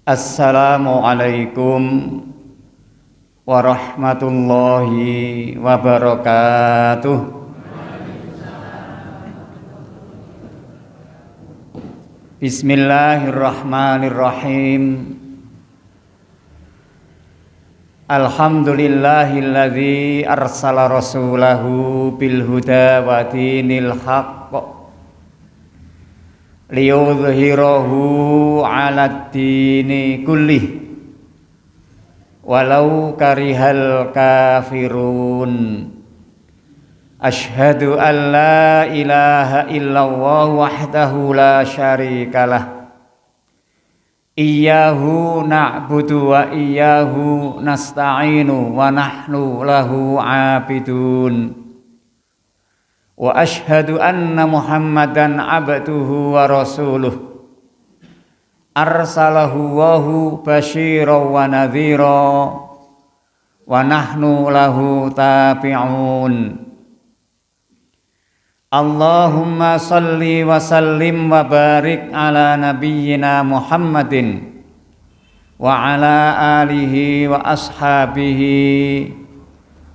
Assalamualaikum warahmatullahi wabarakatuh. Bismillahirrahmanirrahim. Alhamdulillahilladzi arsala rasulahu bil huda wa dinil haqq liyudhhirahu 'alad dini kullih walau karihal kafirun. Asyhadu an la ilaha illallah wahdahu la syarikalah, iyyahu na'budu wa iyyahu nasta'inu wa nahnu lahu 'abidun. Wa asyhadu anna Muhammadan abduhu wa rasuluh arsalahu wahu basyiran wa nadhira wa nahnu lahu tabi'un. Allahumma salli wa sallim wa barik ala nabiyyina Muhammadin wa ala alihi wa ashabihi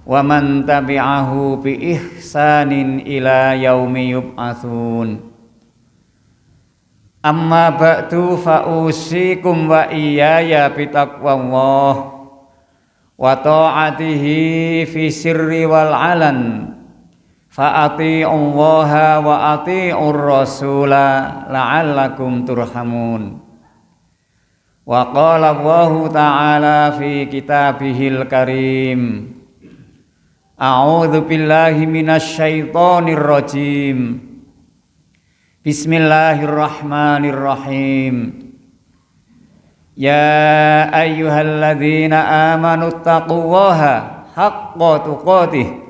wa man tabi'ahu bi ihsanin ila yaumi yub'atsun. Amma ba'du fa usikum wa iyaya bitaqwallah wa ta'atihi fi sirri wal alan fa ati'ullaha wa ati'ur rasula la'allakum turhamun. Wa qala Allahu ta'ala fi kitabihil karim, a'udzu billahi minasy syaithanir rajim. Bismillahirrahmanirrahim. Ya ayyuhalladzina amanu taqullaha haqqa tuqatih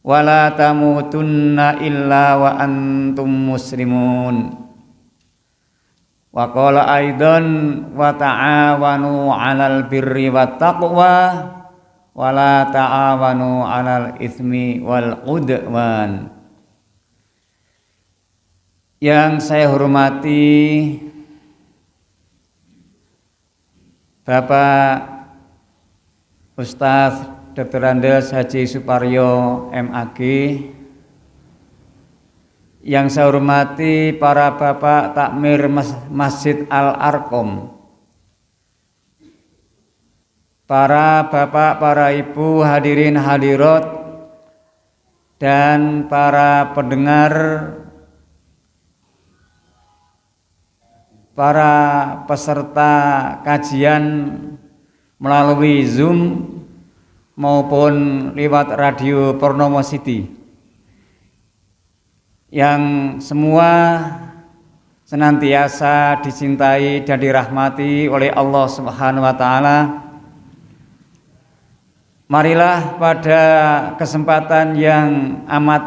wa la tamutunna illa wa antum muslimun. Wa qala aidan wa ta'awanu 'alal birri wat taqwa wa la ta'awanu 'alal itsmi wal 'udwan. Yang saya hormati Bapak Ustadz Dr. Andes Haji Suparyo MAG, yang saya hormati para bapak takmir Masjid Al-Arqam, para bapak, para ibu, hadirin hadirat, dan para pendengar, para peserta kajian melalui Zoom maupun lewat radio Purnomo City, yang semua senantiasa dicintai dan dirahmati oleh Allah Subhanahu wa taala. Marilah pada kesempatan yang amat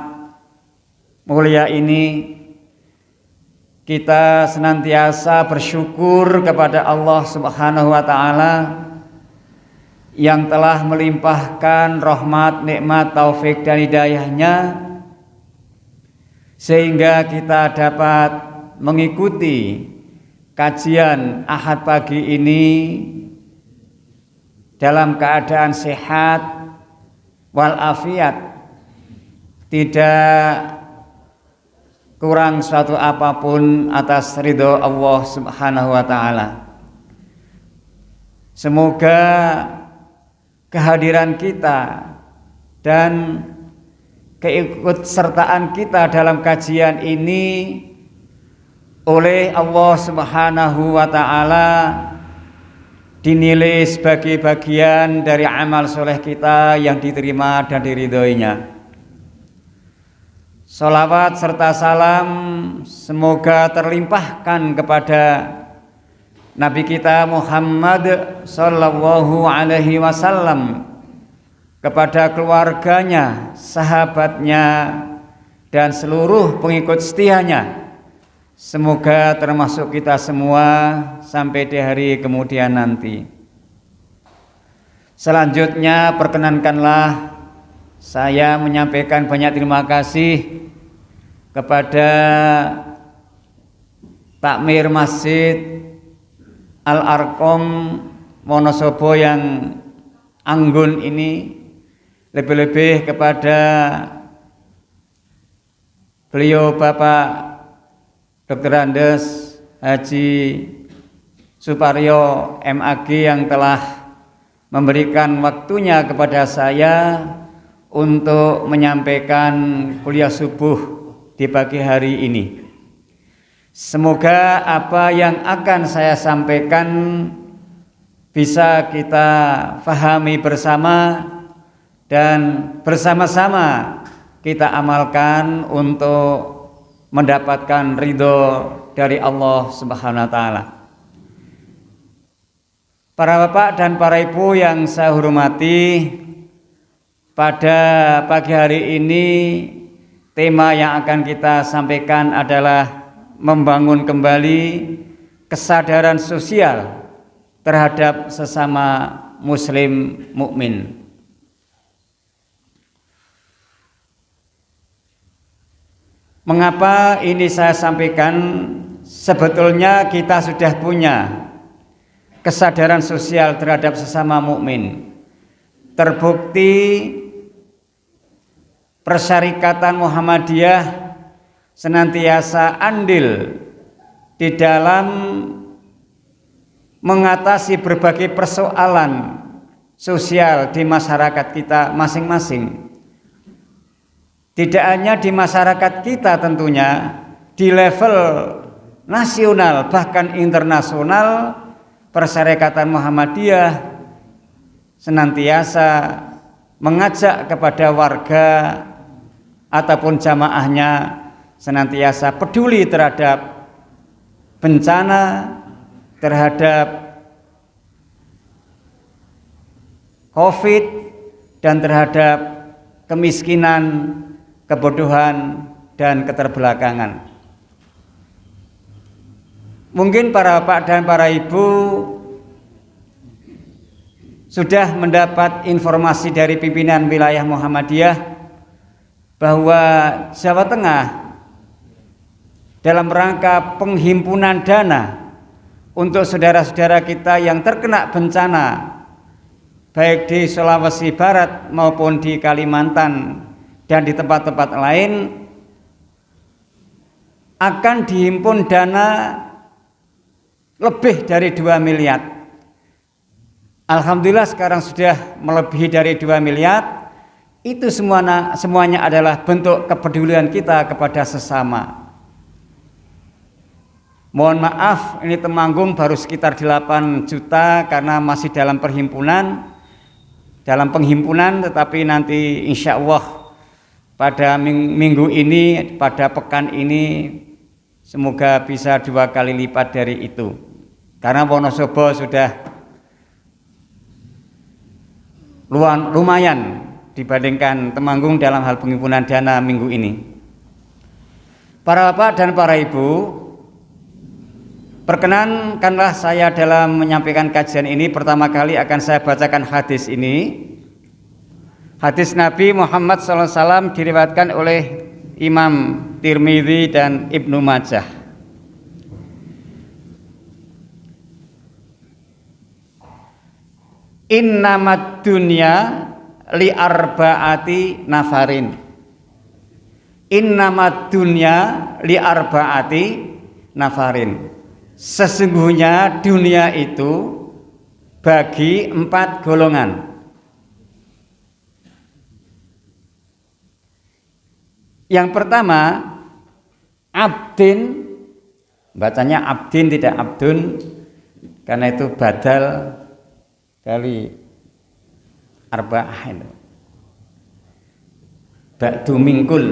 mulia ini kita senantiasa bersyukur kepada Allah Subhanahu wa taala yang telah melimpahkan rahmat, nikmat, taufik dan hidayahnya sehingga kita dapat mengikuti kajian Ahad pagi ini dalam keadaan sehat walafiat, tidak kurang suatu apapun atas ridho Allah Subhanahu wa taala. Semoga kehadiran kita dan keikutsertaan kita dalam kajian ini oleh Allah Subhanahu wa taala dinilai sebagai bagian dari amal soleh kita yang diterima dan diridhoinya. Salawat serta salam semoga terlimpahkan kepada Nabi kita Muhammad sallallahu alaihi wasallam, kepada keluarganya, sahabatnya, dan seluruh pengikut setianya. Semoga termasuk kita semua sampai di hari kemudian nanti. Selanjutnya perkenankanlah saya menyampaikan banyak terima kasih kepada takmir Masjid Al-Arqam Wonosobo yang anggun ini, lebih-lebih kepada beliau Bapak Dr. Andes Haji Suparyo MAG yang telah memberikan waktunya kepada saya untuk menyampaikan kuliah subuh di pagi hari ini. Semoga apa yang akan saya sampaikan bisa kita fahami bersama dan bersama-sama kita amalkan untuk mendapatkan ridho dari Allah Subhanahu wa taala. Para bapak dan para ibu yang saya hormati, pada pagi hari ini tema yang akan kita sampaikan adalah membangun kembali kesadaran sosial terhadap sesama muslim mukmin. Mengapa ini saya sampaikan? Sebetulnya kita sudah punya kesadaran sosial terhadap sesama mukmin. Terbukti Persyarikatan Muhammadiyah senantiasa andil di dalam mengatasi berbagai persoalan sosial di masyarakat kita masing-masing. Tidak hanya di masyarakat kita tentunya, di level nasional bahkan internasional, Persyarikatan Muhammadiyah senantiasa mengajak kepada warga ataupun jamaahnya senantiasa peduli terhadap bencana, terhadap COVID, dan terhadap kemiskinan, kebodohan, dan keterbelakangan. Mungkin para bapak dan para ibu sudah mendapat informasi dari pimpinan wilayah Muhammadiyah bahwa Jawa Tengah dalam rangka penghimpunan dana untuk saudara-saudara kita yang terkena bencana baik di Sulawesi Barat maupun di Kalimantan dan di tempat-tempat lain akan dihimpun dana lebih dari 2 miliar. Alhamdulillah sekarang sudah melebihi dari 2 miliar. Itu semuanya adalah bentuk kepedulian kita kepada sesama. Mohon maaf, ini Temanggung baru sekitar 8 juta karena masih dalam penghimpunan, tetapi nanti insya Allah pada minggu ini, pada pekan ini semoga bisa 2 kali lipat dari itu. Karena Wonosobo sudah lumayan dibandingkan Temanggung dalam hal penghimpunan dana minggu ini. Para bapak dan para ibu, perkenankanlah saya dalam menyampaikan kajian ini. Pertama kali akan saya bacakan hadis ini. Hadis Nabi Muhammad SAW diriwayatkan oleh Imam Tirmidzi dan Ibnu Majah. Innamad dunya li arba'ati nafarin. Innamad dunya li arba'ati nafarin. Sesungguhnya dunia itu bagi 4 golongan. Yang pertama, abdin, bacanya abdin tidak abdun, karena itu badal dari arba'ah itu. Ba'du mingkul.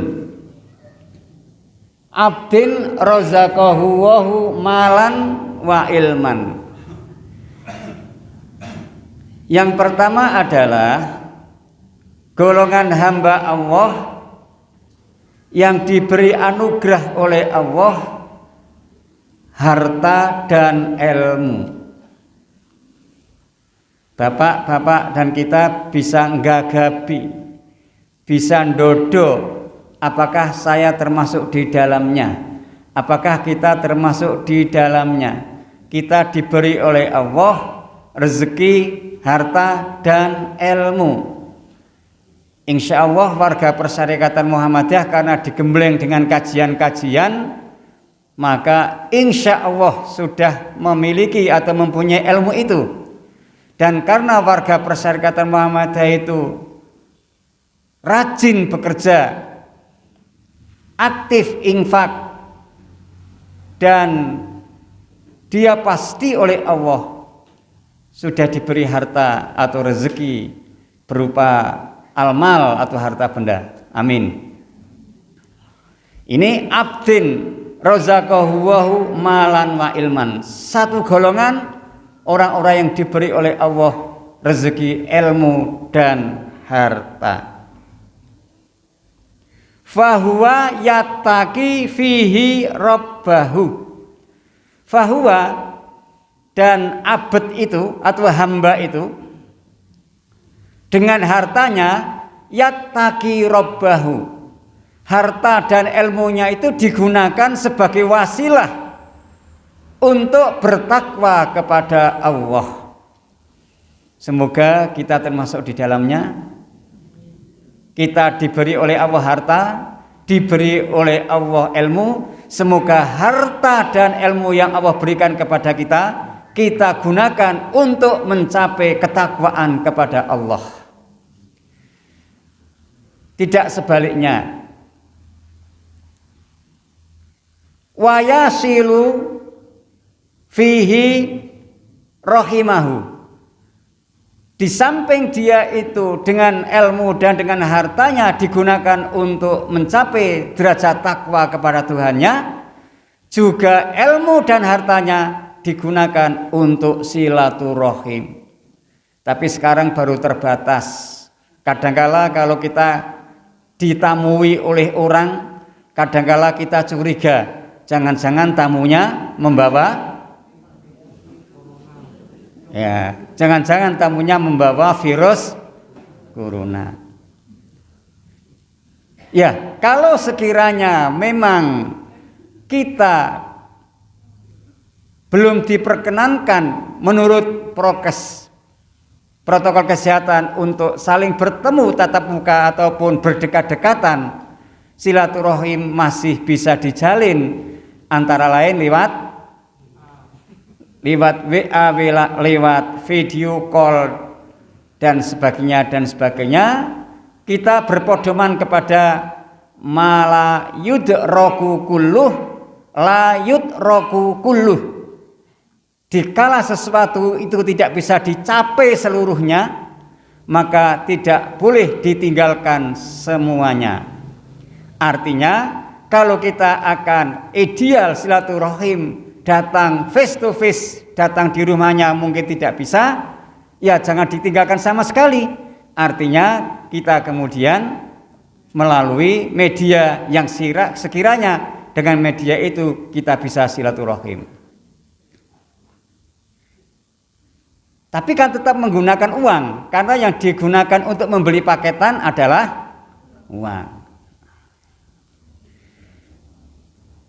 Abdin razaqahu wahu malan wa ilman. Yang pertama adalah golongan hamba Allah yang diberi anugerah oleh Allah harta dan ilmu. Bapak-bapak dan kita bisa nggagapi, bisa ndodo, apakah saya termasuk di dalamnya? Apakah kita termasuk di dalamnya? kita diberi oleh Allah rezeki, harta, dan ilmu. Insya Allah warga Persyarikatan Muhammadiyah karena digembleng dengan kajian-kajian, maka insya Allah sudah memiliki atau mempunyai ilmu itu. Dan karena warga Persyarikatan Muhammadiyah itu rajin bekerja, aktif infak, dan dia pasti oleh Allah sudah diberi harta atau rezeki berupa almal atau harta benda. Amin. Ini abdin razaqahu malan wa ilman. Satu golongan orang-orang yang diberi oleh Allah rezeki, ilmu, dan harta. Fahuwa yattaqi fihi rabbahu. Fahuwa, dan abd itu atau hamba itu dengan hartanya yattaqi rabbahu. Harta dan ilmunya itu digunakan sebagai wasilah untuk bertakwa kepada Allah. Semoga kita termasuk di dalamnya. Kita diberi oleh Allah harta, diberi oleh Allah ilmu. Semoga harta dan ilmu yang Allah berikan kepada kita gunakan untuk mencapai ketakwaan kepada Allah. Tidak sebaliknya. Wa yasilu fihi rahimahu. Di samping dia itu dengan ilmu dan dengan hartanya digunakan untuk mencapai derajat takwa kepada Tuhannya, juga ilmu dan hartanya digunakan untuk silaturahim. Tapi sekarang baru terbatas. Kadangkala kalau kita ditamui oleh orang, kadangkala kita curiga, jangan-jangan tamunya membawa jangan-jangan tamunya membawa virus corona. Ya, kalau sekiranya memang kita belum diperkenankan menurut prokes, protokol kesehatan untuk saling bertemu tatap muka ataupun berdekat-dekatan, silaturahim masih bisa dijalin antara lain lewat WA, lewat video call dan sebagainya. Kita berpedoman kepada mala yudraku kulluh la yudraku kulluh. Dikala sesuatu itu tidak bisa dicapai seluruhnya, maka tidak boleh ditinggalkan semuanya. Artinya kalau kita akan ideal silaturahim, datang face to face, datang di rumahnya mungkin tidak bisa, ya jangan ditinggalkan sama sekali. Artinya kita kemudian melalui media yang sekiranya dengan media itu kita bisa silaturahim. Tapi kan tetap menggunakan uang, karena yang digunakan untuk membeli paketan adalah uang.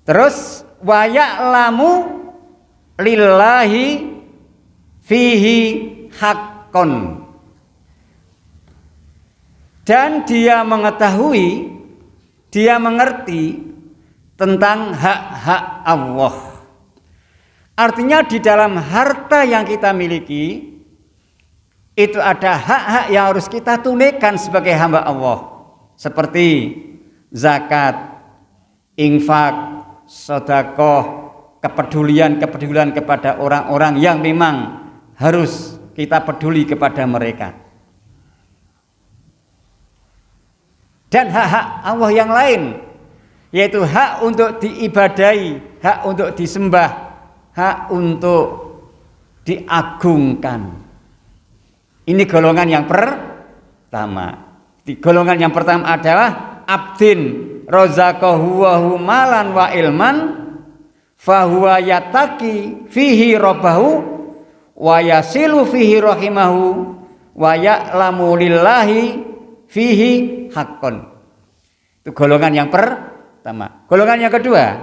Terus wa ya'lamu lillahi fihi haqqon, dan dia mengetahui, dia mengerti tentang hak-hak Allah. Artinya di dalam harta yang kita miliki itu ada hak-hak yang harus kita tunaikan sebagai hamba Allah, seperti zakat, infak, sedekah, kepedulian kepada orang-orang yang memang harus kita peduli kepada mereka. Dan hak-hak Allah yang lain, yaitu hak untuk diibadahi, hak untuk disembah, hak untuk diagungkan. Ini golongan yang pertama. Golongan yang pertama adalah abdin razaqahu malan wa ilman fahuwa yattaqi fihi rabbahu wa yasilu fihi rahimahu wa ya'lamu lillahi fihi haqqon. Itu golongan yang pertama. Golongan yang kedua,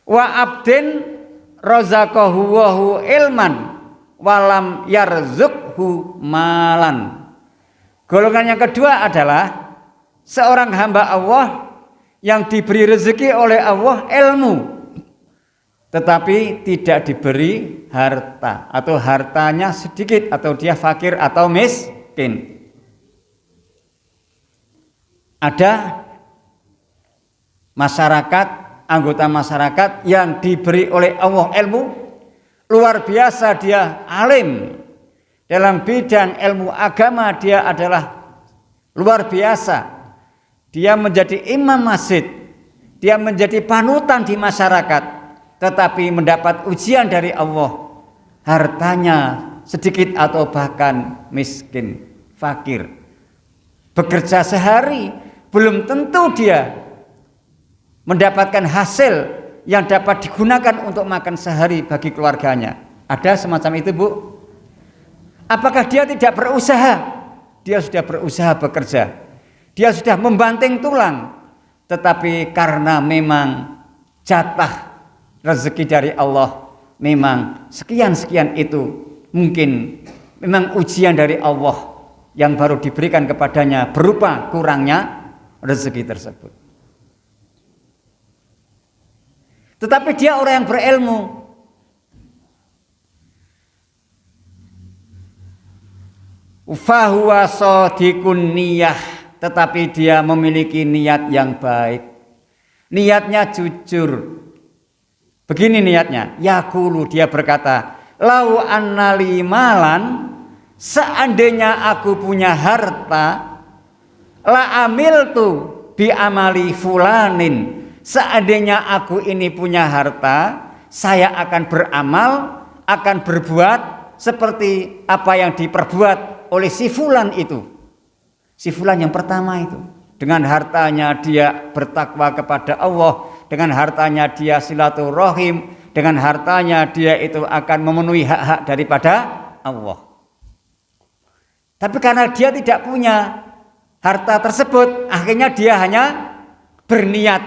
wa abdin razaqahu wahu ilman walam yarzuqhu malan. Golongan yang kedua adalah seorang hamba Allah yang diberi rezeki oleh Allah ilmu, tetapi tidak diberi harta atau hartanya sedikit atau dia fakir atau miskin. Ada masyarakat, anggota masyarakat yang diberi oleh Allah ilmu luar biasa, dia alim dalam bidang ilmu agama, dia adalah luar biasa, dia menjadi imam masjid, dia menjadi panutan di masyarakat, tetapi mendapat ujian dari Allah, hartanya sedikit atau bahkan miskin, fakir. Bekerja sehari belum tentu dia mendapatkan hasil yang dapat digunakan untuk makan sehari bagi keluarganya. Ada semacam itu, Bu? Apakah dia tidak berusaha? Dia sudah berusaha bekerja, dia sudah membanting tulang, tetapi karena memang jatah rezeki dari Allah, memang sekian-sekian itu mungkin memang ujian dari Allah yang baru diberikan kepadanya berupa kurangnya rezeki tersebut. Tetapi dia orang yang berilmu, fahuwa shadiqun niyah, tetapi dia memiliki niat yang baik, niatnya jujur. Begini niatnya, yaqulu, dia berkata, lau annali malan, seandainya aku punya harta, la amiltu bi amali fulanin, seandainya aku ini punya harta, saya akan beramal, akan berbuat seperti apa yang diperbuat oleh si fulan itu. Si fulan yang pertama itu, dengan hartanya dia bertakwa kepada Allah, dengan hartanya dia silaturahim, dengan hartanya dia itu akan memenuhi hak-hak daripada Allah. Tapi karena dia tidak punya harta tersebut, akhirnya dia hanya berniat,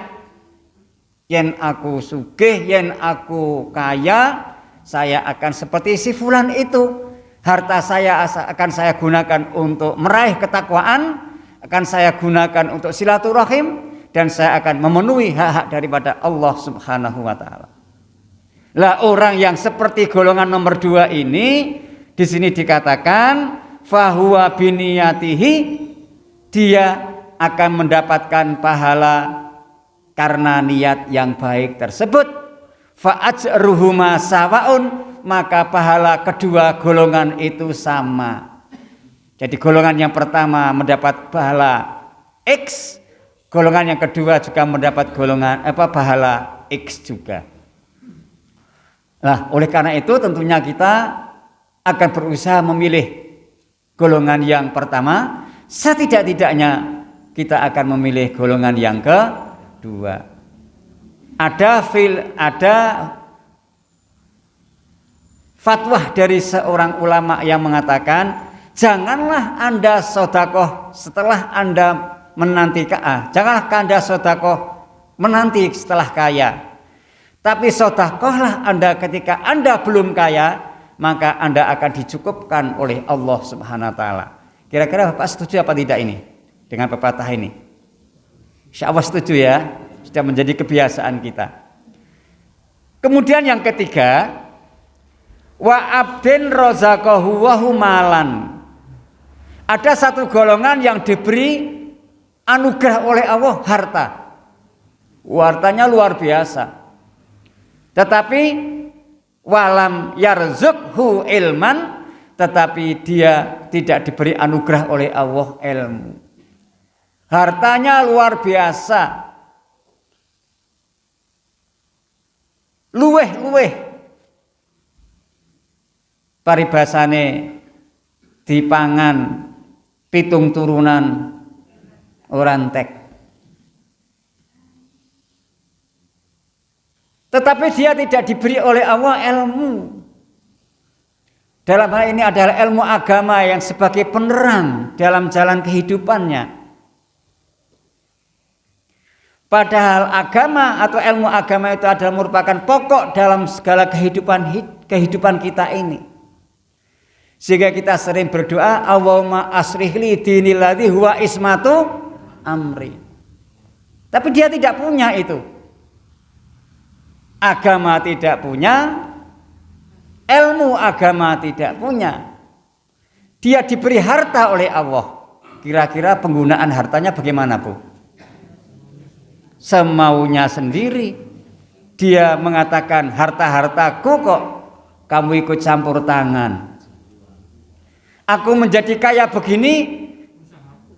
yen aku sugih, yen aku kaya, saya akan seperti si fulan itu. Harta saya akan saya gunakan untuk meraih ketakwaan, akan saya gunakan untuk silaturahim, dan saya akan memenuhi hak-hak daripada Allah Subhanahu wa taala. Lah orang yang seperti golongan nomor 2 ini di sini dikatakan fahuwa biniyatihi, dia akan mendapatkan pahala karena niat yang baik tersebut. Fa ajruhuma sawaun, maka pahala kedua golongan itu sama. Jadi golongan yang pertama mendapat pahala X, golongan yang kedua juga mendapat pahala X juga. Nah, oleh karena itu tentunya kita akan berusaha memilih golongan yang pertama, setidak-tidaknya kita akan memilih golongan yang kedua. Ada fatwa dari seorang ulama yang mengatakan, janganlah Anda sedekah setelah Anda menanti kaya. Janganlah Anda sedekah menanti setelah kaya. Tapi sedekahlah Anda ketika Anda belum kaya, maka Anda akan dicukupkan oleh Allah Subhanahu wa taala. Kira-kira Bapak setuju apa tidak ini dengan pepatah ini? Insyaallah setuju ya, sudah menjadi kebiasaan kita. Kemudian yang ketiga, wa abdin razaqahu wa malan. Ada satu golongan yang diberi anugerah oleh Allah harta. Hartanya luar biasa. Tetapi walam yarzuqhu ilman, tetapi dia tidak diberi anugerah oleh Allah ilmu. Hartanya luar biasa, luweh paribasane dipangan pitung turunan orang tek. Tetapi dia tidak diberi oleh Allah ilmu. Dalam hal ini adalah ilmu agama yang sebagai penerang dalam jalan kehidupannya. Padahal agama atau ilmu agama itu adalah merupakan pokok dalam segala kehidupan kita ini. Sehingga kita sering berdoa, Allahumma asrih li dinil ladzi huwa ismatu amri. Tapi dia tidak punya itu. Agama tidak punya, ilmu agama tidak punya. Dia diberi harta oleh Allah. Kira-kira penggunaan hartanya bagaimana, Bu? Semaunya sendiri. Dia mengatakan harta-hartaku kok kamu ikut campur tangan. Aku menjadi kaya begini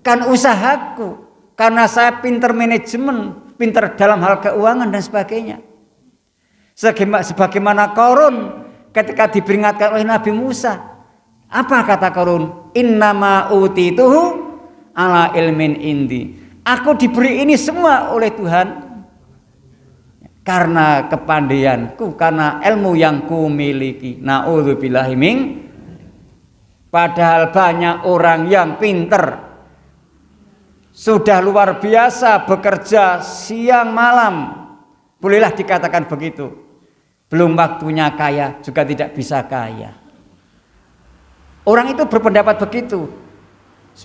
kan usahaku, karena saya pinter manajemen, pinter dalam hal keuangan dan sebagainya. Sebagaimana Qarun ketika diperingatkan oleh Nabi Musa, apa kata Qarun? Innama utituhu ala ilmin indi. Aku diberi ini semua oleh Tuhan karena kepandaianku, karena ilmu yang ku miliki. Na'udzubillahi min. Padahal banyak orang yang pinter, sudah luar biasa bekerja siang malam, bolehlah dikatakan begitu. Belum waktunya kaya juga tidak bisa kaya. Orang itu berpendapat begitu.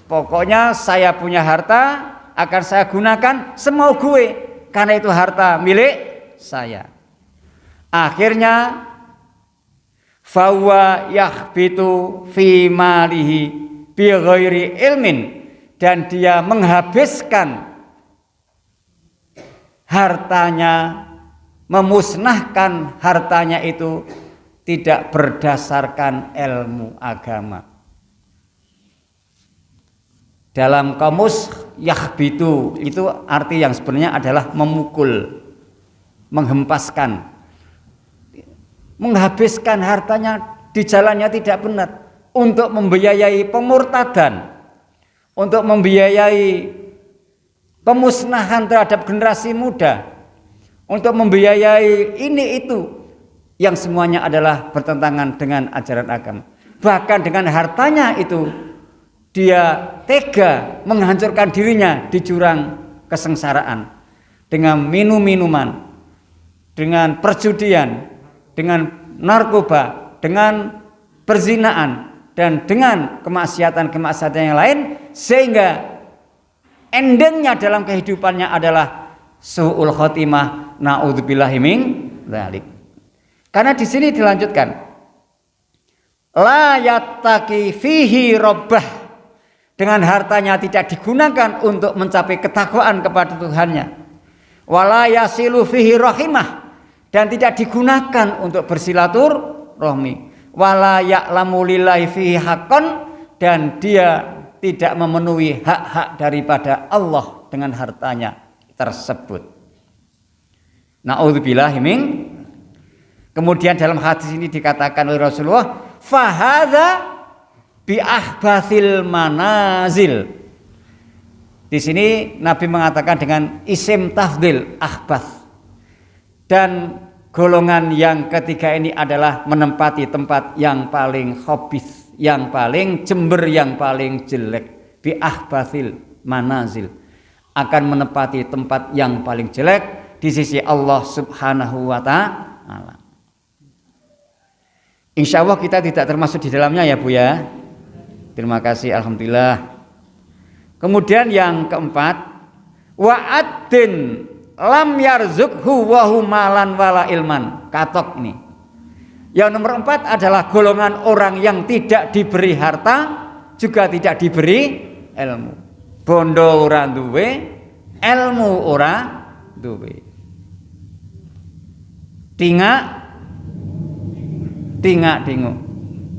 Pokoknya saya punya harta akan saya gunakan semau gue, karena itu harta milik saya. Akhirnya fawa yahbitu fi malihi bi ghairi ilmin, dan dia menghabiskan hartanya, memusnahkan hartanya itu tidak berdasarkan ilmu agama. Dalam kamus yahbitu itu arti yang sebenarnya adalah memukul, menghempaskan, menghabiskan hartanya di jalannya tidak benar, untuk membiayai pemurtadan, untuk membiayai pemusnahan terhadap generasi muda, untuk membiayai ini itu yang semuanya adalah bertentangan dengan ajaran agama. Bahkan dengan hartanya itu dia tega menghancurkan dirinya di jurang kesengsaraan dengan minum-minuman, dengan perjudian, dengan narkoba, dengan perzinaan, dan dengan kemaksiatan-kemaksiatan yang lain, sehingga endingnya dalam kehidupannya adalah su'ul khotimah. Na'udzubillahi min dzalik. Karena di sini dilanjutkan, la yattaqi fihi rabbah, dengan hartanya tidak digunakan untuk mencapai ketakwaan kepada Tuhannya. Wala yasilu fihi rahimah, dan tidak digunakan untuk bersilaturahmi. Wala ya'lamu lillahi fihi haqqan, dan dia tidak memenuhi hak-hak daripada Allah dengan hartanya tersebut. Na'udzubillahi min. Kemudian dalam hadis ini dikatakan oleh Rasulullah, fahadza bi ahbathil manazil. Di sini Nabi mengatakan dengan isim tafdil, ahbath. Dan golongan yang ketiga ini adalah menempati tempat yang paling khabith, yang paling jember, yang paling jelek. Bi ahbathil manazil, akan menempati tempat yang paling jelek di sisi Allah Subhanahu wa ta'ala. Insya Allah kita tidak termasuk di dalamnya ya Bu ya. Terima kasih, alhamdulillah. Kemudian yang keempat, wa'addin lam yarzukhu wa humalan wala ilman. Katok ini. Yang nomor 4 adalah golongan orang yang tidak diberi harta, juga tidak diberi ilmu. Bondo ora duwe, ilmu ora duwe. Tingak dingu.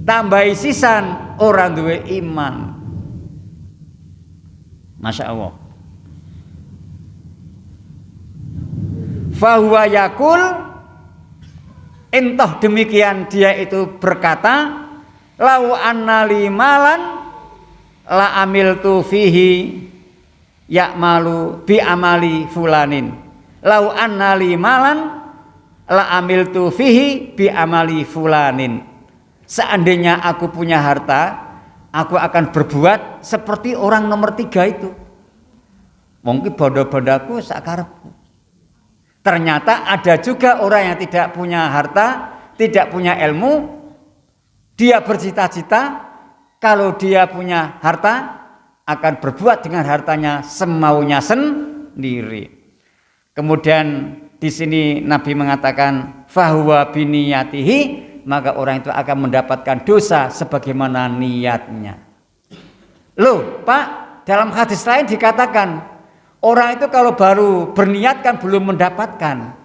Tambahi sisan orang duwe iman. Masya Allah. Fahuwa yakul, entah demikian dia itu berkata, lau annali malan la amiltu fihi ya'malu bi amali fulanin. Lau annali malan la amiltu fihi bi amali fulanin. Seandainya aku punya harta, aku akan berbuat seperti orang nomor 3 itu. Mungkin bondo-bondaku sakarepku. Ternyata ada juga orang yang tidak punya harta, tidak punya ilmu, dia bercita-cita kalau dia punya harta akan berbuat dengan hartanya semaunya sendiri. Kemudian di sini Nabi mengatakan fahuwa biniyatihi, maka orang itu akan mendapatkan dosa sebagaimana niatnya. Loh, Pak, dalam hadis lain dikatakan orang itu kalau baru berniat kan belum mendapatkan.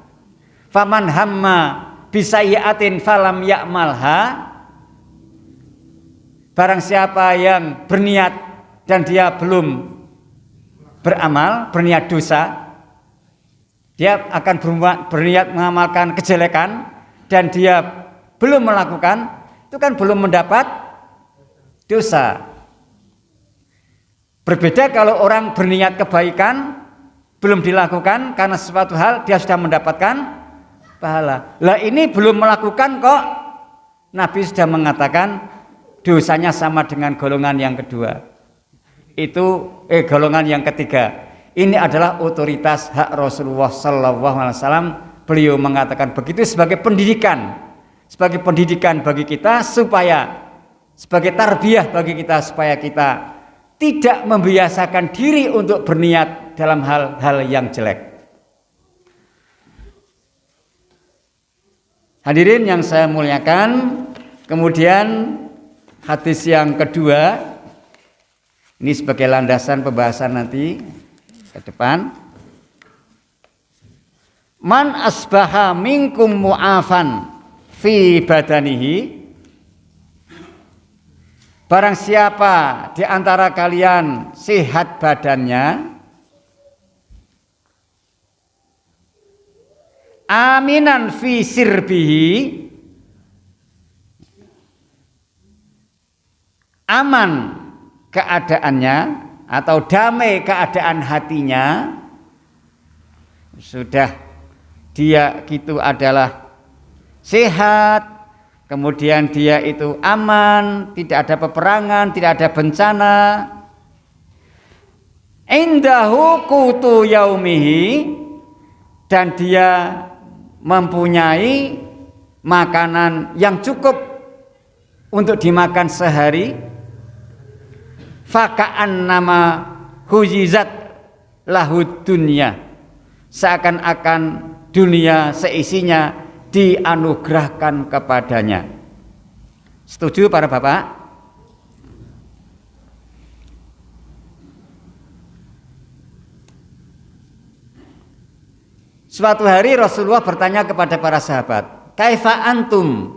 Faman hamma bisayyatin falam ya'malha. Barang siapa yang berniat dan dia belum beramal, berniat dosa, dia akan berniat mengamalkan kejelekan dan dia belum melakukan, itu kan belum mendapat dosa. Berbeda kalau orang berniat kebaikan belum dilakukan karena sesuatu hal dia sudah mendapatkan pahala. Lah ini belum melakukan kok Nabi sudah mengatakan dosanya sama dengan golongan yang kedua. Golongan yang ketiga. Ini adalah otoritas hak Rasulullah SAW. Beliau mengatakan begitu sebagai pendidikan bagi kita supaya sebagai tarbiyah bagi kita supaya kita tidak membiasakan diri untuk berniat dalam hal-hal yang jelek. Hadirin yang saya muliakan, kemudian hadis yang kedua, ini sebagai landasan pembahasan nanti ke depan. Man asbaha minkum mu'afan fi badanihi, barang siapa di antara kalian sehat badannya, aminan fi sirbihi, aman keadaannya atau damai keadaan hatinya, sudah dia gitu adalah sehat, kemudian dia itu aman, tidak ada peperangan, tidak ada bencana. Indahu qutu yaumihi, dan dia mempunyai makanan yang cukup untuk dimakan sehari. Faka'an nama hujizat lahud dunya, seakan-akan dunia seisinya dianugerahkan kepadanya. Setuju para bapak? Suatu hari Rasulullah bertanya kepada para sahabat, kaifa antum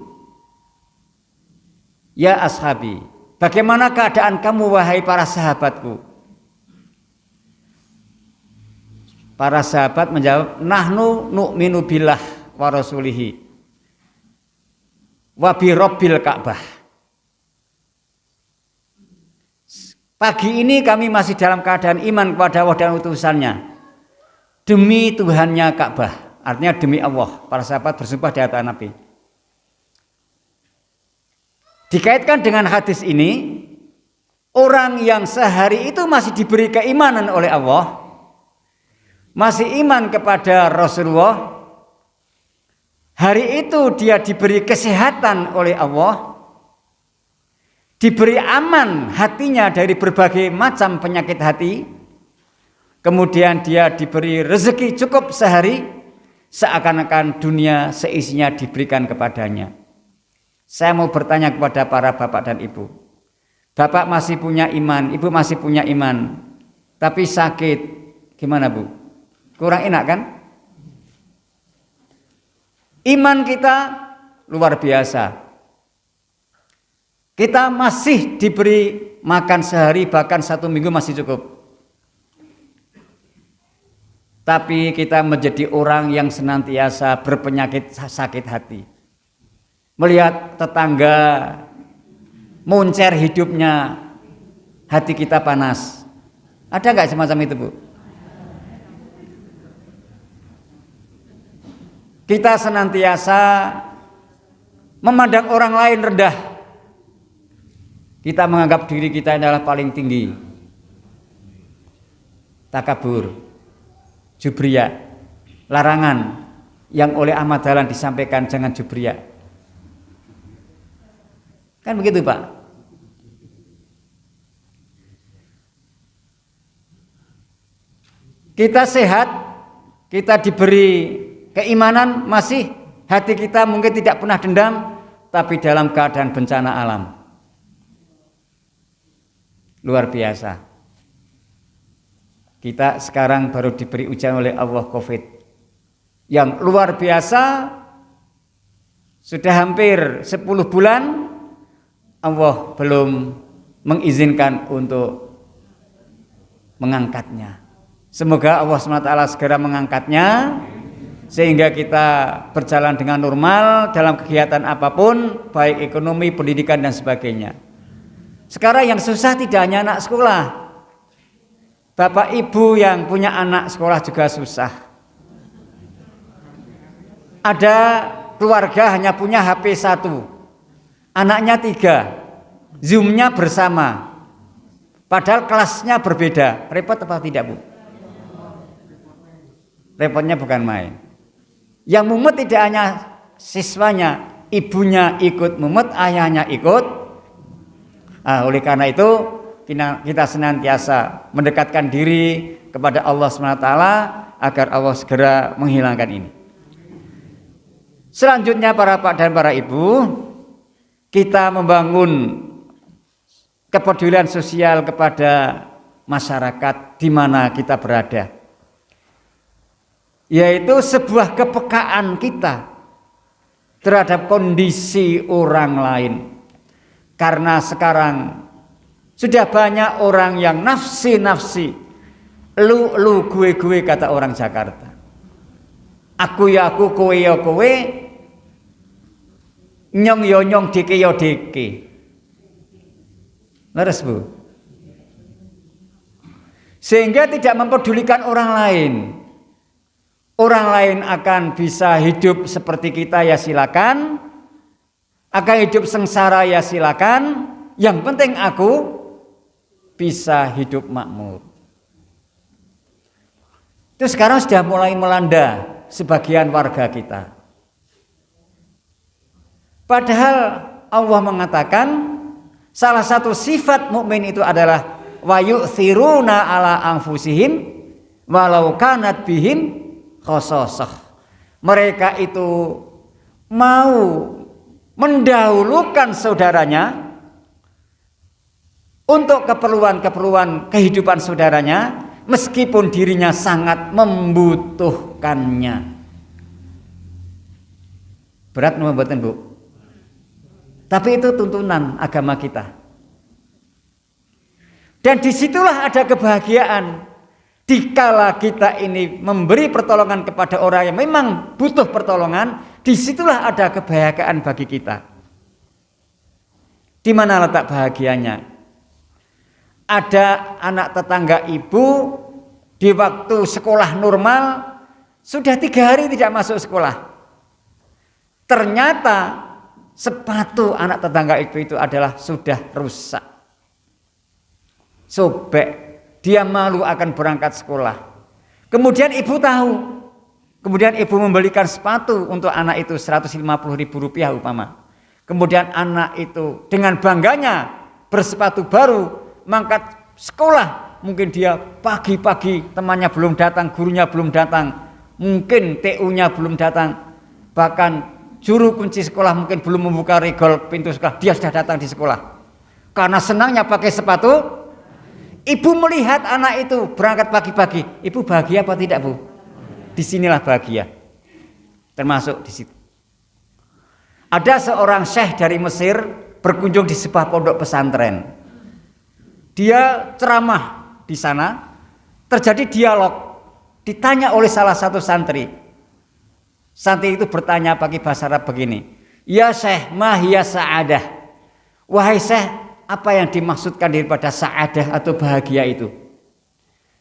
ya ashabi, bagaimana keadaan kamu wahai para sahabatku? Para sahabat menjawab, nahnu nu'minu billah wa rasulihi wa bi rabbil Ka'bah. Pagi ini kami masih dalam keadaan iman kepada Allah dan utusannya, demi Tuhannya Ka'bah, artinya demi Allah. Para sahabat bersumpah di hadapan Nabi. Dikaitkan dengan hadis ini, orang yang sehari itu masih diberi keimanan oleh Allah, masih iman kepada Rasulullah, hari itu dia diberi kesehatan oleh Allah, diberi aman hatinya dari berbagai macam penyakit hati, kemudian dia diberi rezeki cukup sehari, seakan-akan dunia seisinya diberikan kepadanya. Saya mau bertanya kepada para bapak dan ibu, bapak masih punya iman, ibu masih punya iman, tapi sakit, gimana bu? Kurang enak kan? Iman kita luar biasa. Kita masih diberi makan sehari, bahkan 1 minggu masih cukup. Tapi kita menjadi orang yang senantiasa berpenyakit sakit hati. Melihat tetangga moncer hidupnya, hati kita panas. Ada nggak semacam itu, Bu? Kita senantiasa memandang orang lain rendah. Kita menganggap diri kita adalah paling tinggi. Takabur, jubriyah. larangan yang oleh Ahmad Dahlan disampaikan jangan jubriya. Kan begitu Pak. Kita sehat, kita diberi keimanan, masih hati kita mungkin tidak pernah dendam, tapi dalam keadaan bencana alam. Luar biasa. Kita sekarang baru diberi ujian oleh Allah COVID yang luar biasa. Sudah hampir 10 bulan Allah belum mengizinkan untuk mengangkatnya. Semoga Allah SWT segera mengangkatnya sehingga kita berjalan dengan normal dalam kegiatan apapun, baik ekonomi, pendidikan dan sebagainya. Sekarang yang susah tidak hanya anak sekolah. Bapak ibu yang punya anak sekolah juga susah. Ada keluarga hanya punya HP 1, anaknya 3, Zoom-nya bersama, padahal kelasnya berbeda. Repot apa tidak Bu? Repotnya bukan main. Yang mumet tidak hanya siswanya, ibunya ikut mumet, ayahnya ikut. Oleh karena itu kita senantiasa mendekatkan diri kepada Allah SWT agar Allah segera menghilangkan ini. Selanjutnya para Pak dan para Ibu, kita membangun kepedulian sosial kepada masyarakat di mana kita berada, yaitu sebuah kepekaan kita terhadap kondisi orang lain. Karena sekarang sudah banyak orang yang nafsi-nafsi, lu gue kata orang Jakarta. Aku ya aku, kowe ya kowe, nyong ya nyong, deke ya deke. Leres Bu? Sehingga tidak mempedulikan orang lain. Orang lain akan bisa hidup seperti kita ya silakan, akan hidup sengsara ya silakan. Yang penting aku bisa hidup makmur. Itu sekarang sudah mulai melanda sebagian warga kita. Padahal Allah mengatakan salah satu sifat mukmin itu adalah wa yu'thiruna ala anfusihim walau kanat bihim khasasah. Mereka itu mau mendahulukan saudaranya untuk keperluan kehidupan saudaranya, meskipun dirinya sangat membutuhkannya. Berat membuatkan Bu. Tapi itu tuntunan agama kita. Dan disitulah ada kebahagiaan. Dikala kita ini memberi pertolongan kepada orang yang memang butuh pertolongan, disitulah ada kebahagiaan bagi kita. Di mana letak bahagianya? Ada anak tetangga ibu di waktu sekolah normal sudah 3 hari tidak masuk sekolah. Ternyata sepatu anak tetangga itu adalah sudah rusak, sobek. Dia malu akan berangkat sekolah. Kemudian ibu tahu. Kemudian ibu membelikan sepatu untuk anak itu 150.000 rupiah umpama. Kemudian anak itu dengan bangganya bersepatu baru mangkat sekolah. Mungkin dia pagi-pagi temannya belum datang, gurunya belum datang, mungkin TU-nya belum datang, bahkan juru kunci sekolah mungkin belum membuka regol pintu sekolah, dia sudah datang di sekolah. Karena senangnya pakai sepatu, ibu melihat anak itu berangkat pagi-pagi, ibu bahagia apa tidak Bu? Disinilah bahagia, termasuk di situ. Ada seorang syekh dari Mesir berkunjung di sebuah pondok pesantren. Dia ceramah di sana, terjadi dialog, ditanya oleh salah satu santri. Santri itu bertanya pakai bahasa Arab begini, ya Syekh, ma hiya sa'adah? Wahai Syekh, apa yang dimaksudkan daripada sa'adah atau bahagia itu?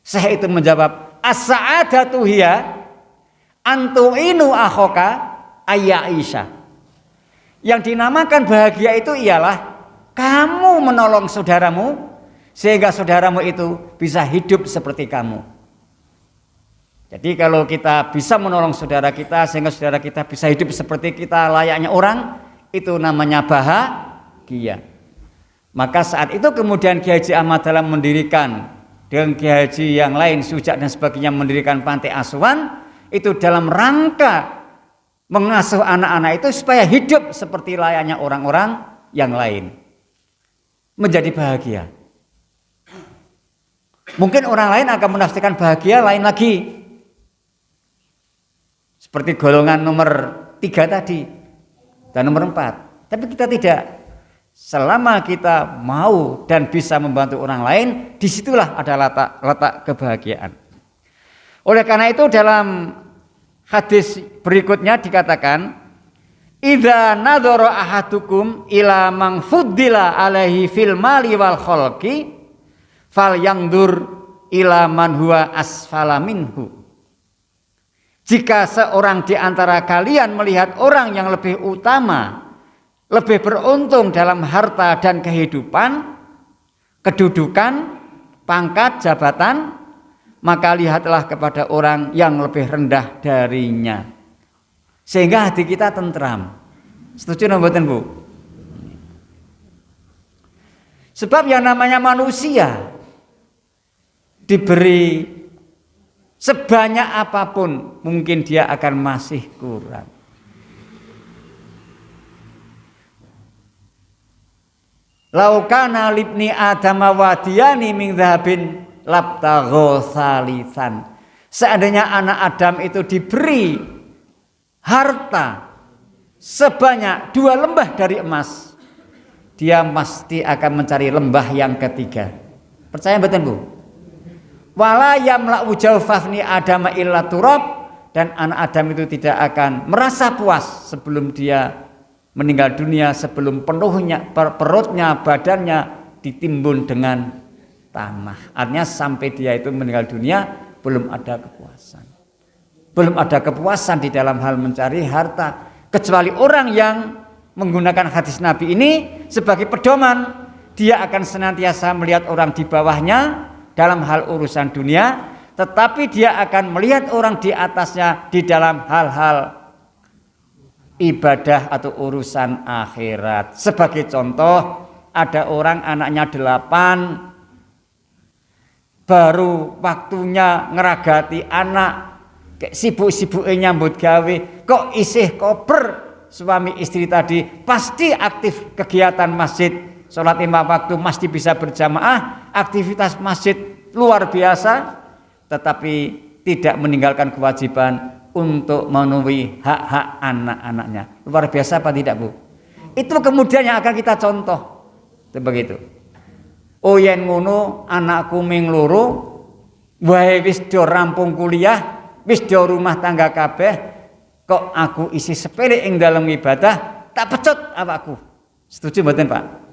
Syekh itu menjawab, as-sa'adatu hiya antu'inu akhoka ayya'isha. Yang dinamakan bahagia itu ialah kamu menolong saudaramu sehingga saudaramu itu bisa hidup seperti kamu. Jadi kalau kita bisa menolong saudara kita sehingga saudara kita bisa hidup seperti kita layaknya orang, itu namanya bahagia. Maka saat itu kemudian Kiai Haji Ahmad Dahlan mendirikan dengan Kiai Haji yang lain, Sujak dan sebagainya mendirikan panti asuhan, itu dalam rangka mengasuh anak-anak itu supaya hidup seperti layaknya orang-orang yang lain. Menjadi bahagia. Mungkin orang lain akan menafsirkan bahagia lain lagi. Seperti golongan nomor 3 tadi dan nomor 4. Tapi kita tidak. Selama kita mau dan bisa membantu orang lain, disitulah ada letak kebahagiaan. Oleh karena itu dalam hadis berikutnya dikatakan, idza nadhara ahadukum ila man fuddila alaihi fil mali wal khalqi falyandur ila man huwa asfala minhu. Jika seorang di antara kalian melihat orang yang lebih utama, lebih beruntung dalam harta dan kehidupan, kedudukan, pangkat, jabatan, maka lihatlah kepada orang yang lebih rendah darinya. Sehingga hati kita tentram. Setuju mboten, Bu? Sebab yang namanya manusia diberi sebanyak apapun mungkin dia akan masih kurang. Laukana libni adama wadiyani min dhahabin labtagho salisan. Seandainya anak Adam itu diberi harta sebanyak 2 lembah dari emas, dia pasti akan mencari lembah yang ketiga. Percaya betul, Bu? Wala yamla'u jawfafni adama illa turab, dan anak Adam itu tidak akan merasa puas sebelum dia meninggal dunia, sebelum penuhnya perutnya, badannya ditimbun dengan tanah. Artinya sampai dia itu meninggal dunia belum ada kepuasan. Belum ada kepuasan di dalam hal mencari harta, kecuali orang yang menggunakan hadis Nabi ini sebagai pedoman. Dia akan senantiasa melihat orang di bawahnya dalam hal urusan dunia, tetapi dia akan melihat orang di atasnya di dalam hal-hal ibadah atau urusan akhirat. Sebagai contoh, ada orang anaknya 8, baru waktunya ngeragati anak, kayak sibuk-sibuknya nyambut gawe, kok isih koper suami istri tadi, pasti aktif kegiatan masjid, sholat 5 waktu mesti bisa berjamaah, aktivitas masjid luar biasa, tetapi tidak meninggalkan kewajiban untuk memenuhi hak-hak anak-anaknya. Luar biasa apa tidak, Bu? Itu kemudian yang akan kita contoh. Itu begitu. Oh yen ngono anakku ming loro, wae wis do rampung kuliah, wis do rumah tangga kabeh, kok aku isi sepele ing dalam ibadah, tak pecut awakku. Setuju mboten, Pak?